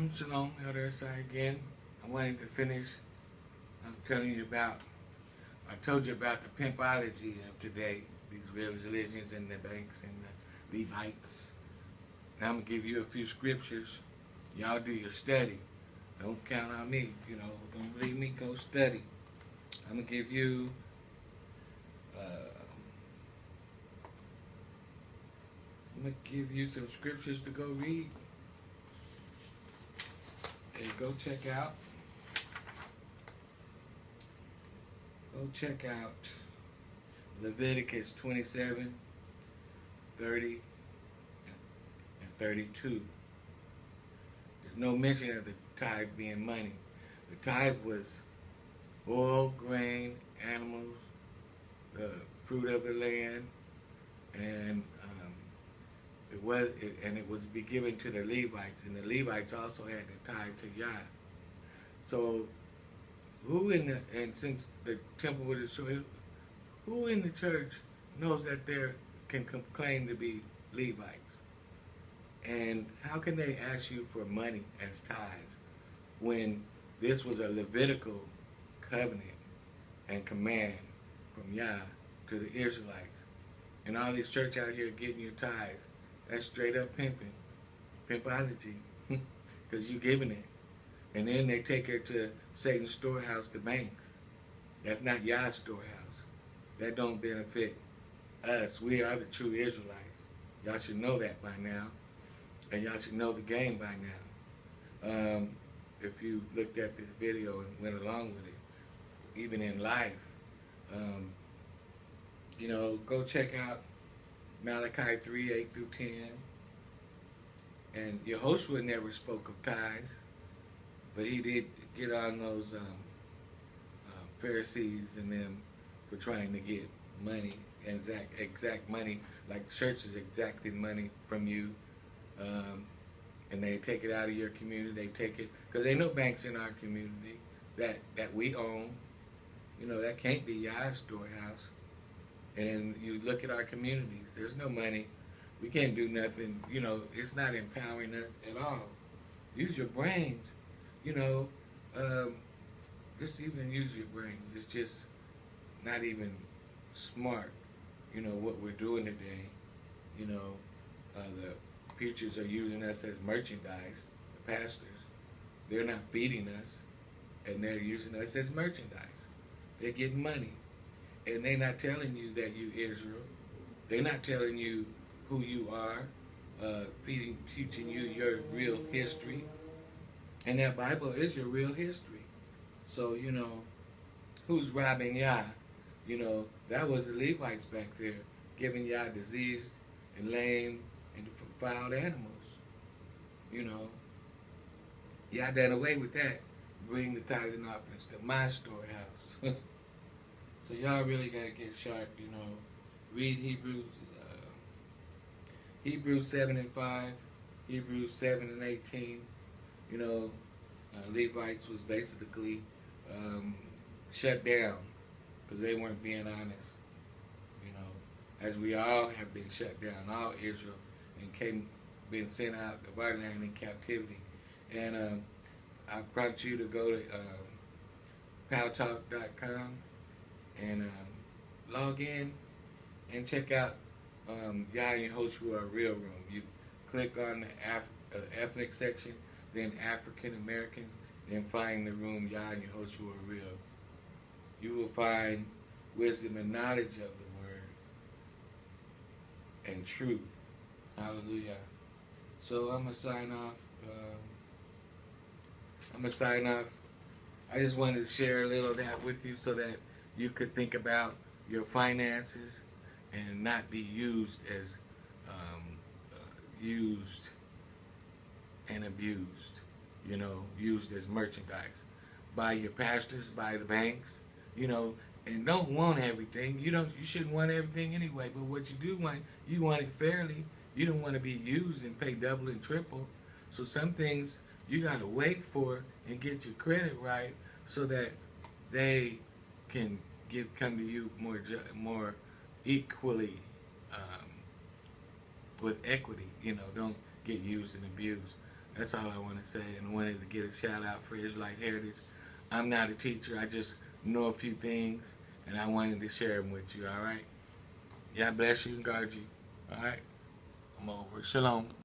Shalom, Elder Sai again. I wanted to finish. I'm telling you about. I told you about the pimpology of today. These religions and the banks and the Levites. Now I'm gonna give you a few scriptures. Y'all do your study. Don't count on me. Don't believe me. Go study. I'm gonna give you. Uh, I'm gonna give you some scriptures to go read and go check out. Go check out Leviticus 27, 30, and 32. There's no mention of the tithe being money. The tithe was oil, grain, animals, the fruit of the land, and it was to be given to the Levites, and the Levites also had to tithe to Yah. So and since the temple was destroyed, who in the church knows that they can claim to be Levites? And how can they ask you for money as tithes when this was a Levitical covenant and command from Yah to the Israelites? And all these church out here getting your tithes, that's straight up pimpology, because you giving it. And then they take it to Satan's storehouse, the banks. That's not Yah's storehouse. That don't benefit us. We are the true Israelites. Y'all should know that by now. And y'all should know the game by now. If you looked at this video and went along with it, even in life, go check out Malachi 3, 8 through 10. And Yehoshua never spoke of tithes, but he did get on those Pharisees and them for trying to get money, exact money, like the church is exacting money from you, and they take it out of your community. They take it, because ain't no banks in our community that we own. That can't be Yah's storehouse. And you look at our communities, there's no money. We can't do nothing. It's not empowering us at all. Use your brains. Just even use your brains. It's just not even smart, what we're doing today. The preachers are using us as merchandise, the pastors. They're not feeding us, and they're using us as merchandise. They're getting money. And they're not telling you that you Israel. They're not telling you who you are, teaching you your real history. And that Bible is your real history. So, who's robbing Yah? That was the Levites back there, giving Yah diseased and lame and defiled animals. Yah done away with that. Bring the tithes and offerings to my storehouse. So y'all really got to get sharp, Read Hebrews 7 and 5, Hebrews 7 and 18. Levites was basically shut down because they weren't being honest. As we all have been shut down, all Israel, and been sent out of our land in captivity. And I prompt you to go to powtalk.com and log in and check out Yah and Yehoshua Real Room. You click on the ethnic section, then African Americans, then find the room Yah and Yehoshua Real. You will find wisdom and knowledge of the word and truth. Hallelujah. So I'm going to sign off. I just wanted to share a little of that with you so that you could think about your finances and not be used as used and abused, used as merchandise by your pastors, by the banks, and don't want everything. You shouldn't want everything anyway, but what you do want, you want it fairly. You don't want to be used and pay double and triple. So some things you got to wait for and get your credit right so that they can come to you more equally, with equity. Don't get used and abused. That's all I want to say, and I wanted to get a shout out for Israelite Heritage. I'm not a teacher. I just know a few things, and I wanted to share them with you, all right? God bless you and guard you, all right? I'm over. Shalom.